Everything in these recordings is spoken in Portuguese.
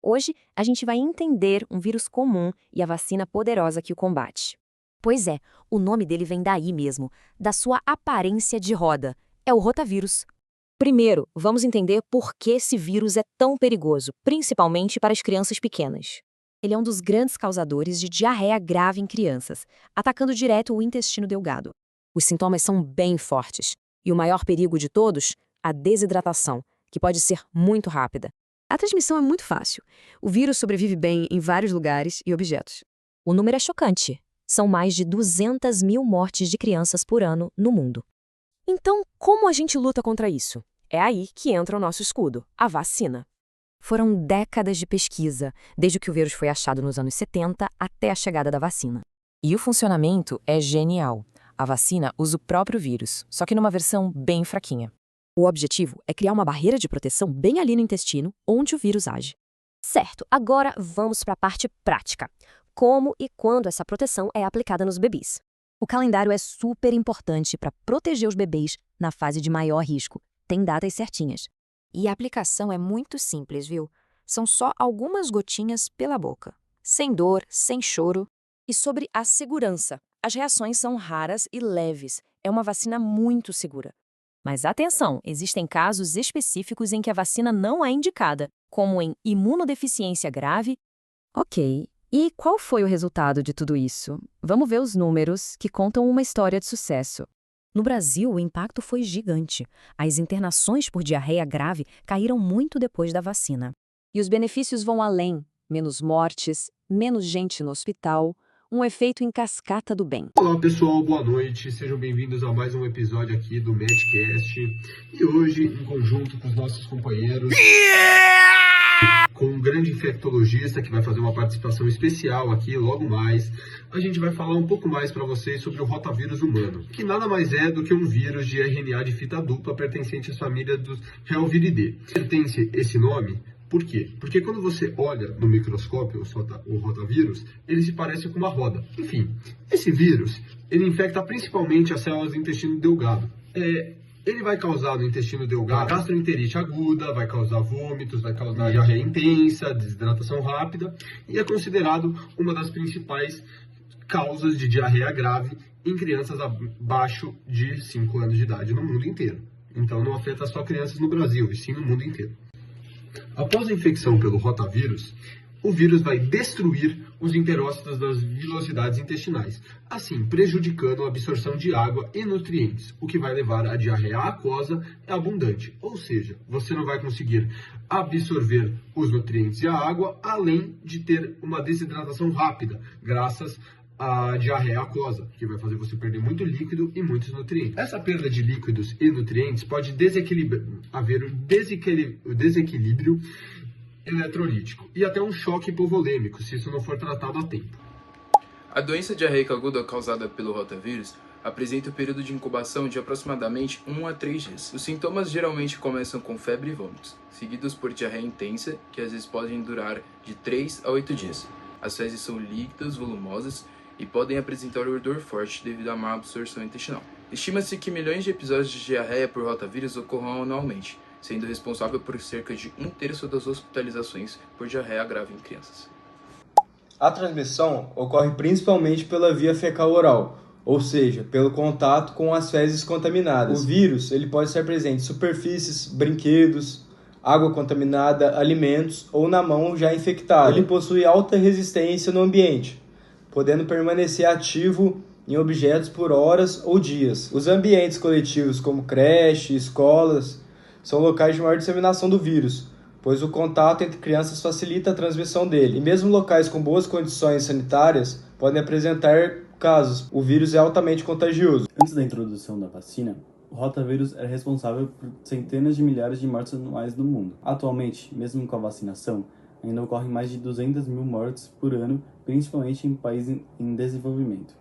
Hoje, a gente vai entender um vírus comum e a vacina poderosa que o combate. Pois é, o nome dele vem daí mesmo, da sua aparência de roda. É o rotavírus. Primeiro, vamos entender por que esse vírus é tão perigoso, principalmente para as crianças pequenas. Ele é um dos grandes causadores de diarreia grave em crianças, atacando direto o intestino delgado. Os sintomas são bem fortes. E o maior perigo de todos? A desidratação, que pode ser muito rápida. A transmissão é muito fácil. O vírus sobrevive bem em vários lugares e objetos. O número é chocante. São mais de 200 mil mortes de crianças por ano no mundo. Então, como a gente luta contra isso? É aí que entra o nosso escudo, a vacina. Foram décadas de pesquisa, desde que o vírus foi achado nos anos 70 até a chegada da vacina. E o funcionamento é genial. A vacina usa o próprio vírus, só que numa versão bem fraquinha. O objetivo é criar uma barreira de proteção bem ali no intestino, onde o vírus age. Certo, agora vamos para a parte prática. Como e quando essa proteção é aplicada nos bebês. O calendário é super importante para proteger os bebês na fase de maior risco. Tem datas certinhas. E a aplicação é muito simples, viu? São só algumas gotinhas pela boca. Sem dor, sem choro. E sobre a segurança. As reações são raras e leves. É uma vacina muito segura. Mas atenção, existem casos específicos em que a vacina não é indicada, como em imunodeficiência grave. Ok, e qual foi o resultado de tudo isso? Vamos ver os números que contam uma história de sucesso. No Brasil, o impacto foi gigante. As internações por diarreia grave caíram muito depois da vacina. E os benefícios vão além. Menos mortes, menos gente no hospital, um efeito em cascata do bem. Olá pessoal, boa noite, sejam bem-vindos a mais um episódio aqui do Medcast. E hoje, em conjunto com os nossos companheiros, com um grande infectologista que vai fazer uma participação especial aqui logo mais, a gente vai falar um pouco mais para vocês sobre o rotavírus humano, que nada mais é do que um vírus de RNA de fita dupla pertencente à família dos Helviridae. Pertence esse nome? Por quê? Porque quando você olha no microscópio o rotavírus, ele se parece com uma roda. Enfim, esse vírus, ele infecta principalmente as células do intestino delgado. Ele vai causar no intestino delgado gastroenterite aguda, vai causar vômitos, vai causar diarreia intensa, desidratação rápida, e é considerado uma das principais causas de diarreia grave em crianças abaixo de 5 anos de idade no mundo inteiro. Então não afeta só crianças no Brasil, e sim no mundo inteiro. Após a infecção pelo rotavírus, o vírus vai destruir os enterócitos das vilosidades intestinais, assim prejudicando a absorção de água e nutrientes, o que vai levar à diarreia aquosa e abundante, ou seja, você não vai conseguir absorver os nutrientes e a água, além de ter uma desidratação rápida, graças à diarreia aquosa, que vai fazer você perder muito líquido e muitos nutrientes. Essa perda de líquidos e nutrientes pode haver o desequilíbrio eletrolítico e até um choque hipovolêmico, se isso não for tratado a tempo. A doença diarreica aguda causada pelo rotavírus apresenta um período de incubação de aproximadamente 1 a 3 dias. Os sintomas geralmente começam com febre e vômitos, seguidos por diarreia intensa, que às vezes podem durar de 3 a 8 dias. As fezes são líquidas, volumosas e podem apresentar odor forte devido à má absorção intestinal. Estima-se que milhões de episódios de diarreia por rotavírus ocorram anualmente, sendo responsável por cerca de 1/3 das hospitalizações por diarreia grave em crianças. A transmissão ocorre principalmente pela via fecal-oral, ou seja, pelo contato com as fezes contaminadas. O vírus ele pode estar presente em superfícies, brinquedos, água contaminada, alimentos ou na mão já infectada. Ele possui alta resistência no ambiente, podendo permanecer ativo em objetos por horas ou dias. Os ambientes coletivos como creche, escolas, são locais de maior disseminação do vírus, pois o contato entre crianças facilita a transmissão dele. E mesmo locais com boas condições sanitárias podem apresentar casos. O vírus é altamente contagioso. Antes da introdução da vacina, o rotavírus era responsável por centenas de milhares de mortes anuais no mundo. Atualmente, mesmo com a vacinação, ainda ocorrem mais de 200 mil mortes por ano, principalmente em países em desenvolvimento.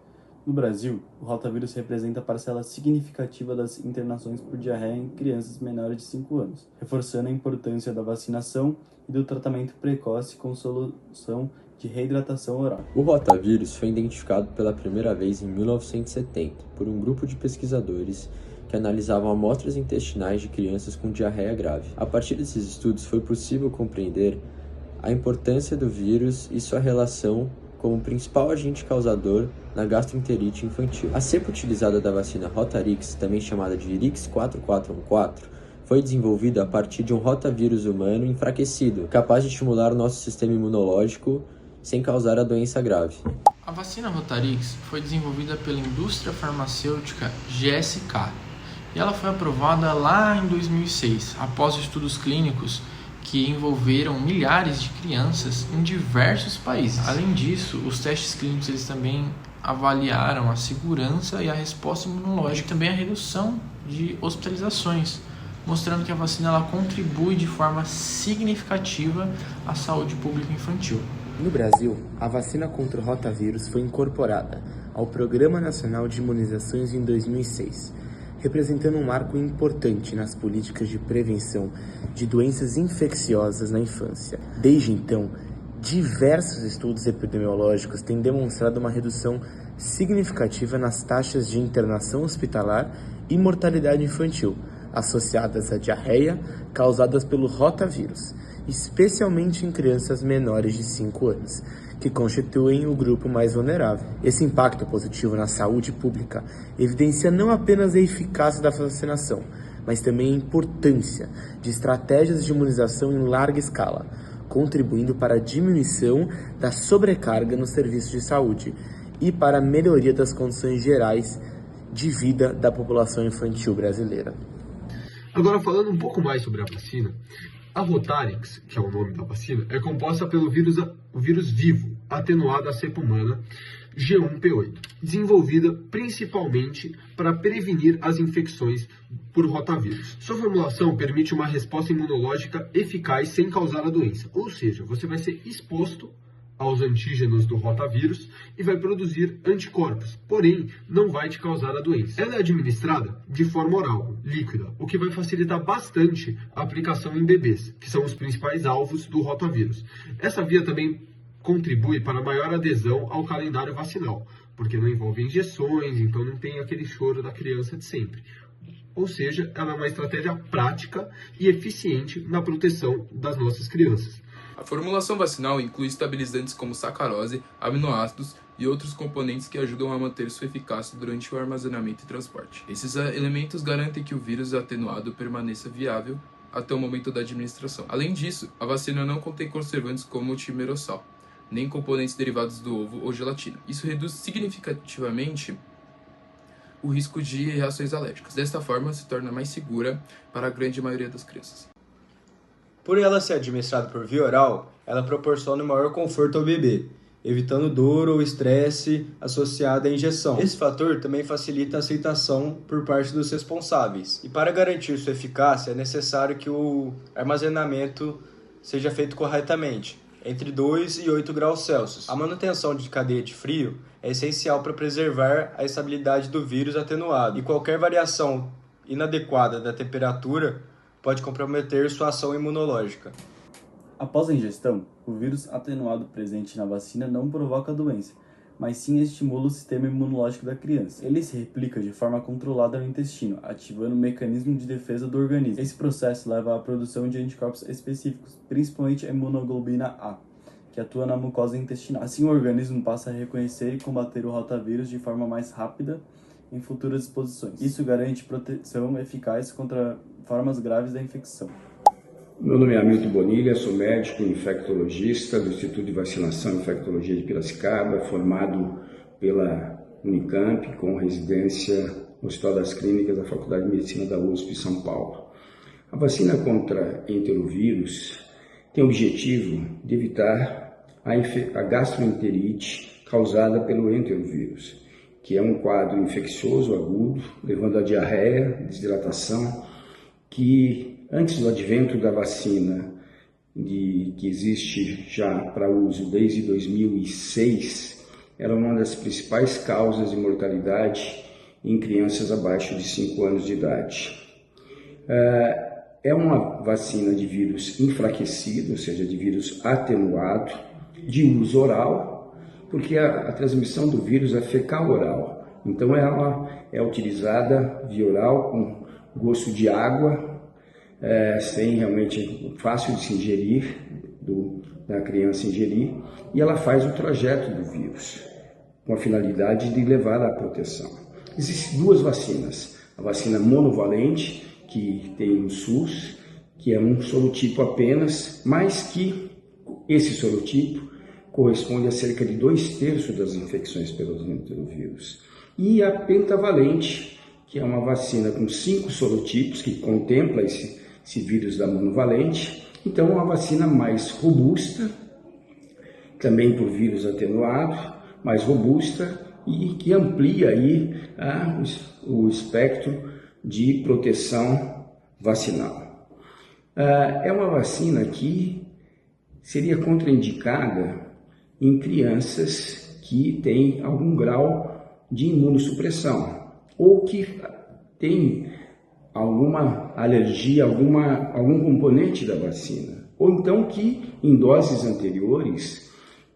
No Brasil, o rotavírus representa parcela significativa das internações por diarreia em crianças menores de 5 anos, reforçando a importância da vacinação e do tratamento precoce com solução de reidratação oral. O rotavírus foi identificado pela primeira vez em 1970 por um grupo de pesquisadores que analisavam amostras intestinais de crianças com diarreia grave. A partir desses estudos foi possível compreender a importância do vírus e sua relação como principal agente causador na gastroenterite infantil. A cepa utilizada da vacina Rotarix, também chamada de RIX-4414, foi desenvolvida a partir de um rotavírus humano enfraquecido, capaz de estimular o nosso sistema imunológico sem causar a doença grave. A vacina Rotarix foi desenvolvida pela indústria farmacêutica GSK e ela foi aprovada lá em 2006, após estudos clínicos que envolveram milhares de crianças em diversos países. Além disso, os testes clínicos eles também avaliaram a segurança e a resposta imunológica e também a redução de hospitalizações, mostrando que a vacina ela contribui de forma significativa à saúde pública infantil. No Brasil, a vacina contra o rotavírus foi incorporada ao Programa Nacional de Imunizações em 2006, representando um marco importante nas políticas de prevenção de doenças infecciosas na infância. Desde então, diversos estudos epidemiológicos têm demonstrado uma redução significativa nas taxas de internação hospitalar e mortalidade infantil, associadas à diarreia causadas pelo rotavírus, especialmente em crianças menores de 5 anos, que constituem o grupo mais vulnerável. Esse impacto positivo na saúde pública evidencia não apenas a eficácia da vacinação, mas também a importância de estratégias de imunização em larga escala, contribuindo para a diminuição da sobrecarga no serviço de saúde e para a melhoria das condições gerais de vida da população infantil brasileira. Agora, falando um pouco mais sobre a vacina, a Rotarix, que é o nome da vacina, é composta pelo vírus vivo, atenuado à cepa humana G1P8, desenvolvida principalmente para prevenir as infecções por rotavírus. Sua formulação permite uma resposta imunológica eficaz sem causar a doença, ou seja, você vai ser exposto aos antígenos do rotavírus e vai produzir anticorpos, porém não vai te causar a doença. Ela é administrada de forma oral, líquida, o que vai facilitar bastante a aplicação em bebês, que são os principais alvos do rotavírus. Essa via também contribui para a maior adesão ao calendário vacinal, porque não envolve injeções, então não tem aquele choro da criança de sempre. Ou seja, ela é uma estratégia prática e eficiente na proteção das nossas crianças. A formulação vacinal inclui estabilizantes como sacarose, aminoácidos e outros componentes que ajudam a manter sua eficácia durante o armazenamento e transporte. Esses elementos garantem que o vírus atenuado permaneça viável até o momento da administração. Além disso, a vacina não contém conservantes como o timerossal, nem componentes derivados do ovo ou gelatina. Isso reduz significativamente o risco de reações alérgicas. Desta forma, se torna mais segura para a grande maioria das crianças. Por ela ser administrada por via oral, ela proporciona um maior conforto ao bebê, evitando dor ou estresse associado à injeção. Esse fator também facilita a aceitação por parte dos responsáveis. E para garantir sua eficácia, é necessário que o armazenamento seja feito corretamente, entre 2 e 8 graus Celsius. A manutenção de cadeia de frio é essencial para preservar a estabilidade do vírus atenuado, e qualquer variação inadequada da temperatura pode comprometer sua ação imunológica. Após a ingestão, o vírus atenuado presente na vacina não provoca a doença, mas sim estimula o sistema imunológico da criança. Ele se replica de forma controlada no intestino, ativando o mecanismo de defesa do organismo. Esse processo leva à produção de anticorpos específicos, principalmente a imunoglobulina A, que atua na mucosa intestinal. Assim, o organismo passa a reconhecer e combater o rotavírus de forma mais rápida em futuras exposições. Isso garante proteção eficaz contra formas graves da infecção. Meu nome é Hamilton Bonilha, sou médico infectologista do Instituto de Vacinação e Infectologia de Piracicaba, formado pela Unicamp, com residência no Hospital das Clínicas da Faculdade de Medicina da USP, São Paulo. A vacina contra enterovírus tem o objetivo de evitar a gastroenterite causada pelo enterovírus, que é um quadro infeccioso agudo, levando a diarreia, desidratação, que antes do advento da vacina, que existe já para uso desde 2006, era uma das principais causas de mortalidade em crianças abaixo de 5 anos de idade. É uma vacina de vírus enfraquecido, ou seja, de vírus atenuado, de uso oral, porque a transmissão do vírus é fecal-oral. Então ela é utilizada via oral com gosto de água, sem realmente fácil de se ingerir da criança ingerir e ela faz o trajeto do vírus, com a finalidade de levar à proteção. Existem duas vacinas, a vacina monovalente, que tem no SUS, que é um sorotipo apenas, mas que esse sorotipo corresponde a cerca de 2/3 das infecções pelos enterovírus. E a pentavalente, que é uma vacina com 5 sorotipos, que contempla esse vírus da monovalente. Então, é uma vacina mais robusta, também por vírus atenuado, mais robusta e que amplia aí o espectro de proteção vacinal. É uma vacina que seria contraindicada em crianças que têm algum grau de imunossupressão ou que têm alguma alergia, algum componente da vacina, ou então que em doses anteriores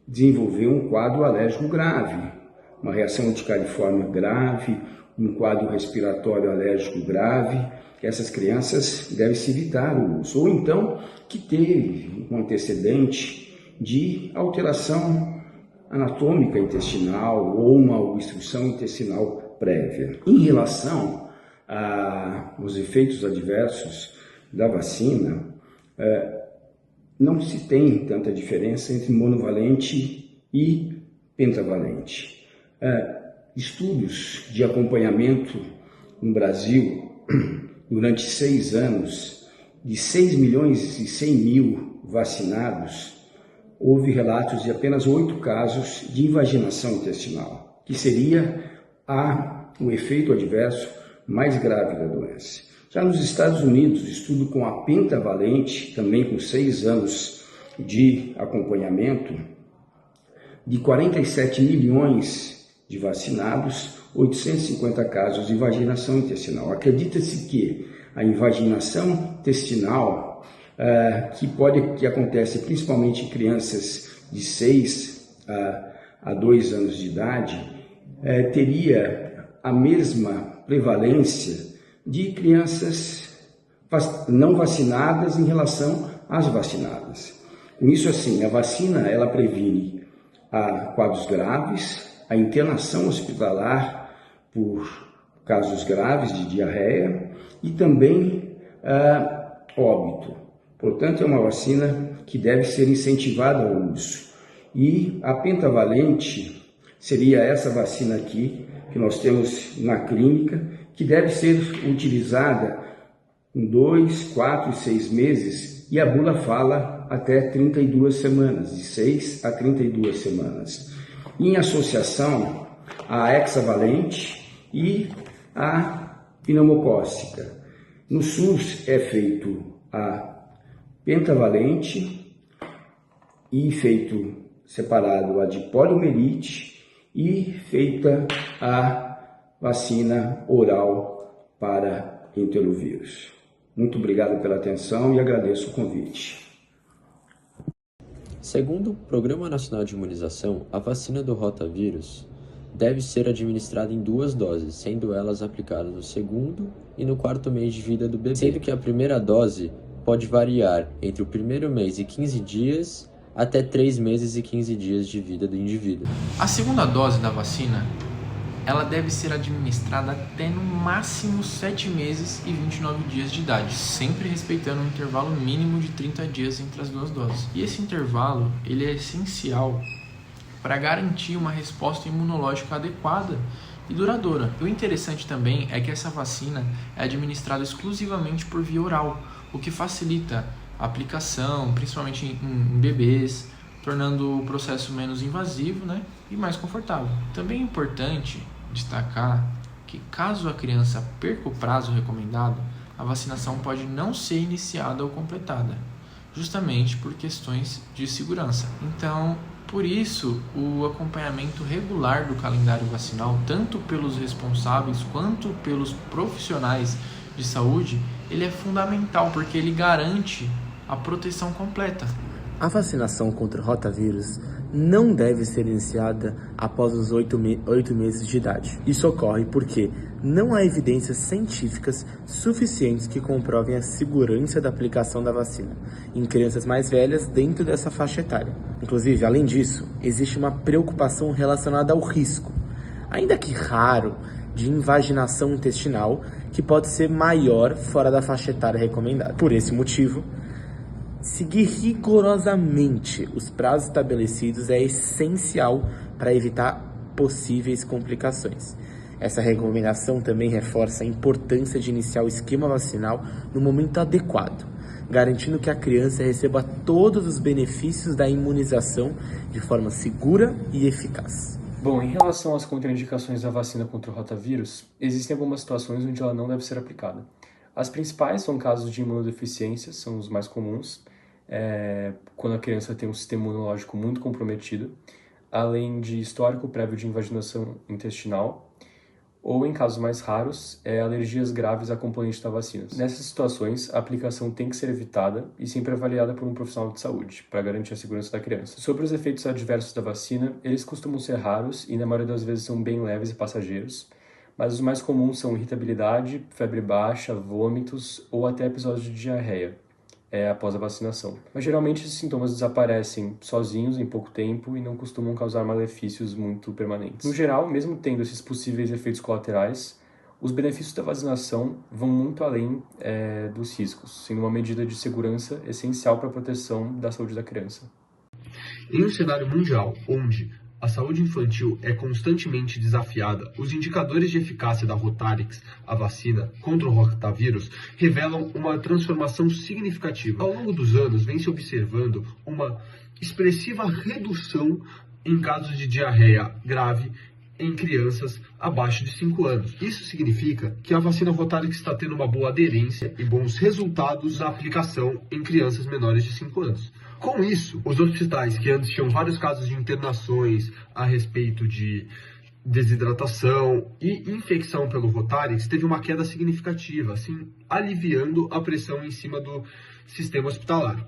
desenvolveu um quadro alérgico grave, uma reação anticariforme grave, um quadro respiratório alérgico grave. Essas crianças devem-se evitar o uso, ou então que teve um antecedente de alteração anatômica intestinal ou uma obstrução intestinal prévia. Em relação aos efeitos adversos da vacina, não se tem tanta diferença entre monovalente e pentavalente. Estudos de acompanhamento no Brasil durante 6 anos, de 6.100.000 vacinados, houve relatos de apenas 8 casos de invaginação intestinal, que seria o efeito adverso mais grave da doença. Já nos Estados Unidos, estudo com a pentavalente, também com 6 anos de acompanhamento, de 47 milhões de vacinados, 850 casos de invaginação intestinal. Acredita-se que a invaginação intestinal, que acontece principalmente em crianças de 6 a 2 anos de idade, teria a mesma prevalência de crianças não vacinadas em relação às vacinadas. Com isso, assim, a vacina ela previne quadros graves, a internação hospitalar por casos graves de diarreia e também óbito. Portanto, é uma vacina que deve ser incentivada ao uso. E a pentavalente seria essa vacina aqui, que nós temos na clínica, que deve ser utilizada em 2, 4 e 6 meses, e a bula fala até 32 semanas, de 6 a 32 semanas. Em associação à hexavalente e à pneumocócica. No SUS é feito a pentavalente e feito separado a de poliomielite e feita a vacina oral para enterovírus. Muito obrigado pela atenção e agradeço o convite. Segundo o Programa Nacional de Imunização, a vacina do rotavírus deve ser administrada em 2 doses, sendo elas aplicadas no 2º e no 4º mês de vida do bebê, sendo que a primeira dose pode variar entre o 1º mês e 15 dias até 3 meses e 15 dias de vida do indivíduo. A segunda dose da vacina, ela deve ser administrada até no máximo 7 meses e 29 dias de idade, sempre respeitando um intervalo mínimo de 30 dias entre as 2 doses. E esse intervalo ele é essencial para garantir uma resposta imunológica adequada e duradoura. E o interessante também é que essa vacina é administrada exclusivamente por via oral, o que facilita a aplicação, principalmente em bebês, tornando o processo menos invasivo, e mais confortável. Também é importante destacar que caso a criança perca o prazo recomendado, a vacinação pode não ser iniciada ou completada, justamente por questões de segurança. Então, por isso, o acompanhamento regular do calendário vacinal, tanto pelos responsáveis quanto pelos profissionais de saúde, ele é fundamental, porque ele garante a proteção completa. A vacinação contra o rotavírus não deve ser iniciada após os 8 meses de idade. Isso ocorre porque não há evidências científicas suficientes que comprovem a segurança da aplicação da vacina em crianças mais velhas dentro dessa faixa etária. Inclusive, além disso, existe uma preocupação relacionada ao risco, ainda que raro, de invaginação intestinal, que pode ser maior fora da faixa etária recomendada. Por esse motivo, seguir rigorosamente os prazos estabelecidos é essencial para evitar possíveis complicações. Essa recomendação também reforça a importância de iniciar o esquema vacinal no momento adequado, garantindo que a criança receba todos os benefícios da imunização de forma segura e eficaz. Bom, em relação às contraindicações da vacina contra o rotavírus, existem algumas situações onde ela não deve ser aplicada. As principais são casos de imunodeficiência, são os mais comuns, quando a criança tem um sistema imunológico muito comprometido, além de histórico prévio de invaginação intestinal, ou em casos mais raros, alergias graves a componentes da vacina. Nessas situações, a aplicação tem que ser evitada e sempre avaliada por um profissional de saúde, para garantir a segurança da criança. Sobre os efeitos adversos da vacina, eles costumam ser raros e na maioria das vezes são bem leves e passageiros, mas os mais comuns são irritabilidade, febre baixa, vômitos ou até episódios de diarreia após a vacinação. Mas geralmente esses sintomas desaparecem sozinhos em pouco tempo e não costumam causar malefícios muito permanentes. No geral, mesmo tendo esses possíveis efeitos colaterais, os benefícios da vacinação vão muito além dos riscos, sendo uma medida de segurança essencial para a proteção da saúde da criança. Em um cenário mundial onde a saúde infantil é constantemente desafiada, os indicadores de eficácia da Rotarix, a vacina contra o rotavírus, revelam uma transformação significativa. Ao longo dos anos, vem se observando uma expressiva redução em casos de diarreia grave em crianças abaixo de 5 anos. Isso significa que a vacina Rotarix está tendo uma boa aderência e bons resultados na aplicação em crianças menores de 5 anos. Com isso, os hospitais que antes tinham vários casos de internações a respeito de desidratação e infecção pelo Rotarix teve uma queda significativa, assim, aliviando a pressão em cima do sistema hospitalar.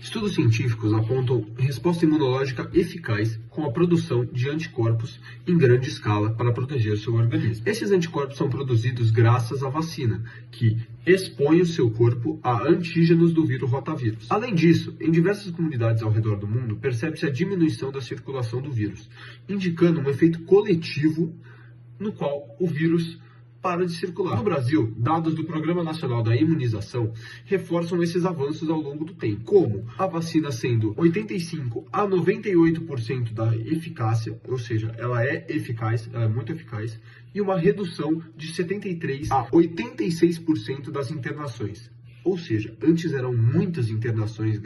Estudos científicos apontam resposta imunológica eficaz com a produção de anticorpos em grande escala para proteger seu organismo. Esses anticorpos são produzidos graças à vacina, que expõe o seu corpo a antígenos do vírus rotavírus. Além disso, em diversas comunidades ao redor do mundo, percebe-se a diminuição da circulação do vírus, indicando um efeito coletivo no qual o vírus para de circular. No Brasil, dados do Programa Nacional da Imunização reforçam esses avanços ao longo do tempo, como a vacina sendo 85% a 98% da eficácia, ou seja, ela é eficaz, ela é muito eficaz, e uma redução de 73% a 86% das internações. Ou seja, antes eram muitas internações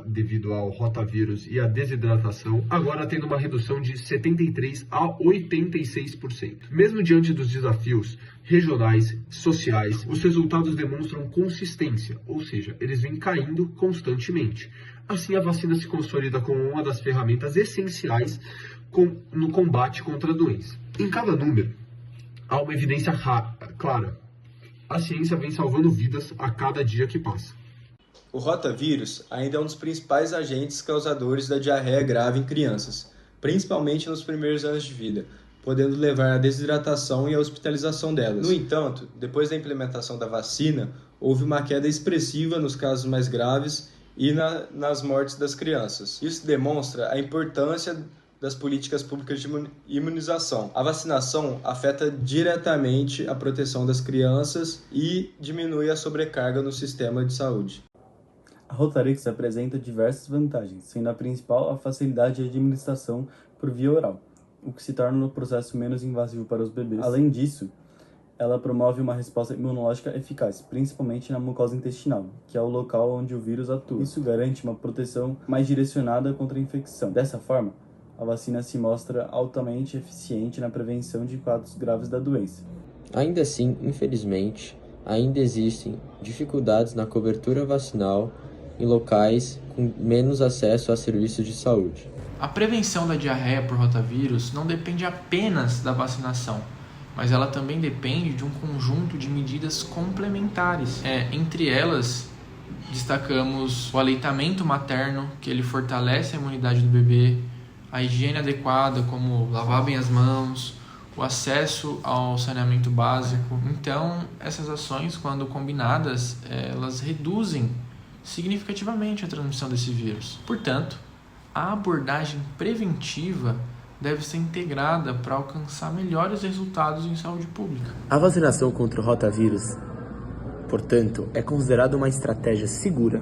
devido ao rotavírus e à desidratação, agora tendo uma redução de 73% a 86%. Mesmo diante dos desafios regionais, sociais, os resultados demonstram consistência, ou seja, eles vêm caindo constantemente. Assim, a vacina se consolida como uma das ferramentas essenciais no combate contra a doença. Em cada número, há uma evidência clara. A ciência vem salvando vidas a cada dia que passa. O rotavírus ainda é um dos principais agentes causadores da diarreia grave em crianças, principalmente nos primeiros anos de vida, podendo levar à desidratação e à hospitalização delas. No entanto, depois da implementação da vacina, houve uma queda expressiva nos casos mais graves e nas mortes das crianças. Isso demonstra a importância das políticas públicas de imunização. A vacinação afeta diretamente a proteção das crianças e diminui a sobrecarga no sistema de saúde. A Rotarix apresenta diversas vantagens, sendo a principal a facilidade de administração por via oral, o que se torna o processo menos invasivo para os bebês. Além disso, ela promove uma resposta imunológica eficaz, principalmente na mucosa intestinal, que é o local onde o vírus atua. Isso garante uma proteção mais direcionada contra a infecção. Dessa forma, a vacina se mostra altamente eficiente na prevenção de quadros graves da doença. Ainda assim, infelizmente, ainda existem dificuldades na cobertura vacinal em locais com menos acesso a serviços de saúde. A prevenção da diarreia por rotavírus não depende apenas da vacinação, mas ela também depende de um conjunto de medidas complementares. Entre elas destacamos o aleitamento materno, que ele fortalece a imunidade do bebê, a higiene adequada, como lavar bem as mãos, o acesso ao saneamento básico. Então, essas ações, quando combinadas, elas reduzem significativamente a transmissão desse vírus. Portanto, a abordagem preventiva deve ser integrada para alcançar melhores resultados em saúde pública. A vacinação contra o rotavírus, portanto, é considerada uma estratégia segura,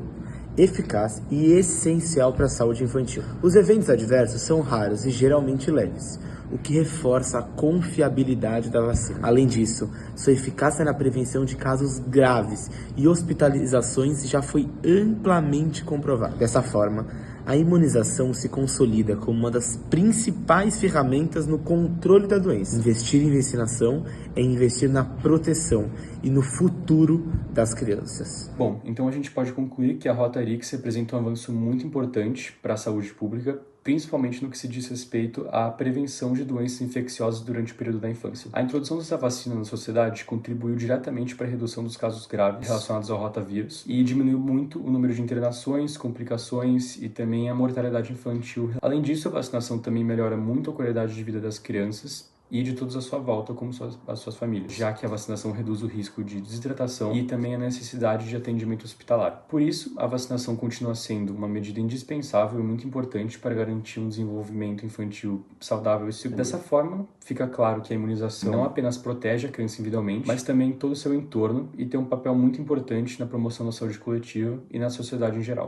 eficaz e essencial para a saúde infantil. Os eventos adversos são raros e geralmente leves, o que reforça a confiabilidade da vacina. Além disso, sua eficácia na prevenção de casos graves e hospitalizações já foi amplamente comprovada. Dessa forma, a imunização se consolida como uma das principais ferramentas no controle da doença. Investir em vacinação é investir na proteção e no futuro das crianças. Bom, então a gente pode concluir que a Rota-Rix representa um avanço muito importante para a saúde pública, principalmente no que se diz respeito à prevenção de doenças infecciosas durante o período da infância. A introdução dessa vacina na sociedade contribuiu diretamente para a redução dos casos graves relacionados ao rotavírus e diminuiu muito o número de internações, complicações e também a mortalidade infantil. Além disso, a vacinação também melhora muito a qualidade de vida das crianças e de todos à sua volta, como as suas famílias, já que a vacinação reduz o risco de desidratação e também a necessidade de atendimento hospitalar. Por isso, a vacinação continua sendo uma medida indispensável e muito importante para garantir um desenvolvimento infantil saudável e seguro. Dessa forma, fica claro que a imunização não apenas protege a criança individualmente, mas também todo o seu entorno e tem um papel muito importante na promoção da saúde coletiva e na sociedade em geral.